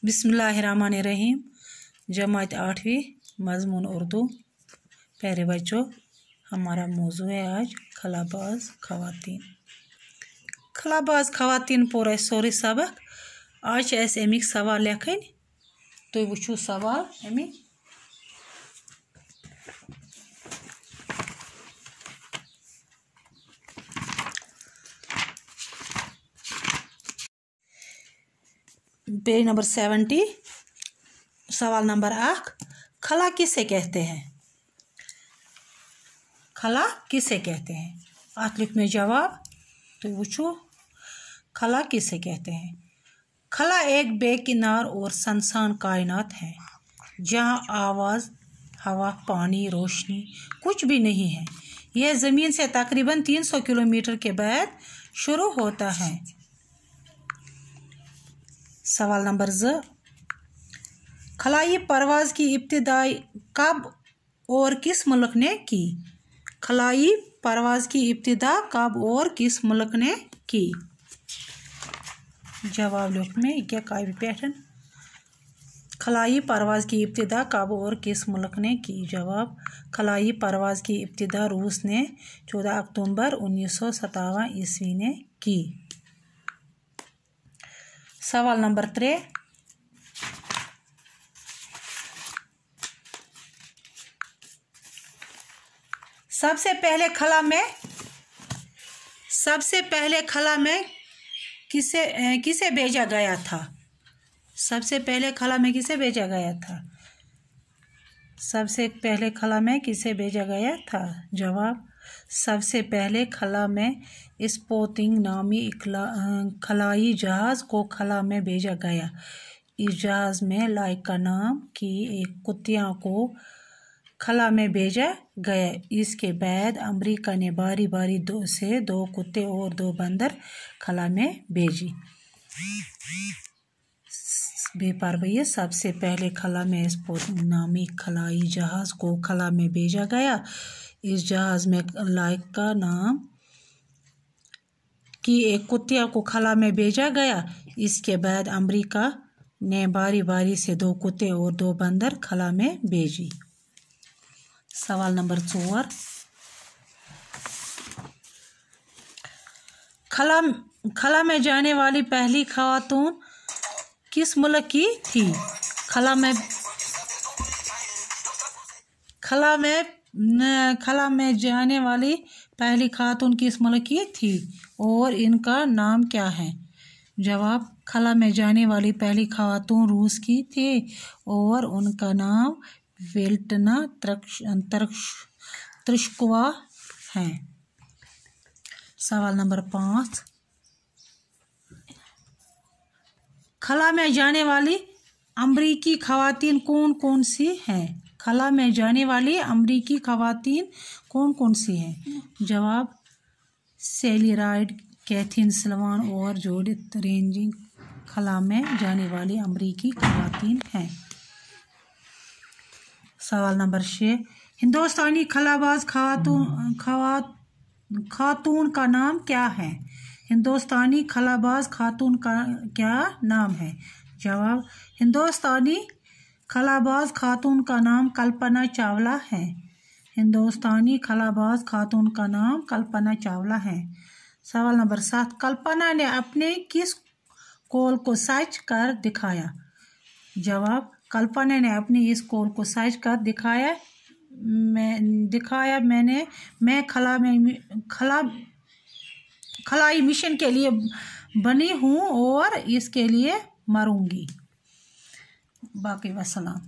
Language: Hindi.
बिस्मिल्लाहिर्रहमानिर्रहीम। जमात 8वीं मज़मून उर्दू। प्यारे बच्चों, हमारा मौजू है आज खलाबाज खवातीन। खलाबाज खवातीन पोर सोरे सबक। आज अमिक सवाल लेखन। तुम वुचो सवाल अमिक। Page number 70। सवाल नंबर 1, खला किसे कहते हैं? खला किसे कहते हैं? अत लिख में जवाब। तो वुचो खला किसे कहते हैं। खला एक बेकिनार और सनसान कायनात है जहाँ आवाज़, हवा, पानी, रोशनी कुछ भी नहीं है। यह ज़मीन से तकरीबन 300 किलोमीटर के बाद शुरू होता है। सवाल नंबर 2, खलाई परवाज़ की इब्तिदा कब और किस मुल्क ने की? खलाई परवाज़ की इब्तिदा कब और किस मुल्क ने की? जवाब लिख में क्या कायबे पैटर्न। खलाई परवाज़ की इब्तिदा कब और किस मुल्क ने की? जवाब, खलाई परवाज़ की इब्तिदा रूस ने 14 अक्टूबर 1957 ईस्वी ने की। सवाल नंबर 3, सबसे पहले खला में किसे भेजा गया था? सबसे पहले खला में किसे भेजा गया था? सबसे पहले खला में किसे भेजा गया था? जवाब, सबसे पहले खला में स्पुतनिक नामी खलाई जहाज़ को खला में भेजा गया। इस जहाज़ में लाइका नाम की एक कुतिया को खला में भेजा गया। इसके बाद अमेरिका ने बारी बारी 2 कुत्ते और 2 बंदर खला में भेजी। बेपरवाही सबसे पहले खला में स्पुतनिक नामी खलाई जहाज़ को खला में भेजा गया। इस जहाज़ में लाइका नाम की एक कुतिया को खला में भेजा गया। इसके बाद अमेरिका ने बारी बारी से 2 कुत्ते और 2 बंदर खला में भेजी। सवाल नंबर 4, खला में जाने वाली पहली खातून किस मुल्क की थी? खला में जाने वाली पहली खातून किस मुल्क की थी और इनका नाम क्या है? जवाब, खला में जाने वाली पहली खातून रूस की थी और उनका नाम वेलेंटिना तेरेश्कोवा है। सवाल नंबर 5, खला में जाने वाली अमरीकी खवातीन कौन कौन सी हैं? खला में जाने वाली अमरीकी खवातीन कौन कौन सी हैं? जवाब, सेली राइड, कैथरीन सिल्वन और जूडिथ रेंजिंग खला में जाने वाली अमरीकी खवातीन हैं। सवाल नंबर 6, हिंदुस्तानी खलाबाज खातून का नाम क्या है? हिंदुस्तानी खलाबाज खातून का क्या नाम है? जवाब, हिंदुस्तानी खलाबाज खातून का नाम कल्पना चावला है। हिंदुस्तानी खलाबाज खातून का नाम कल्पना चावला है। सवाल नंबर 7, कल्पना ने अपने किस कौल को सच कर दिखाया? जवाब, कल्पना ने अपने इस कौल को सच कर दिखाया। मैं खलाई मिशन के लिए बनी हूँ और इसके लिए मरूंगी। बाकी वसलाम।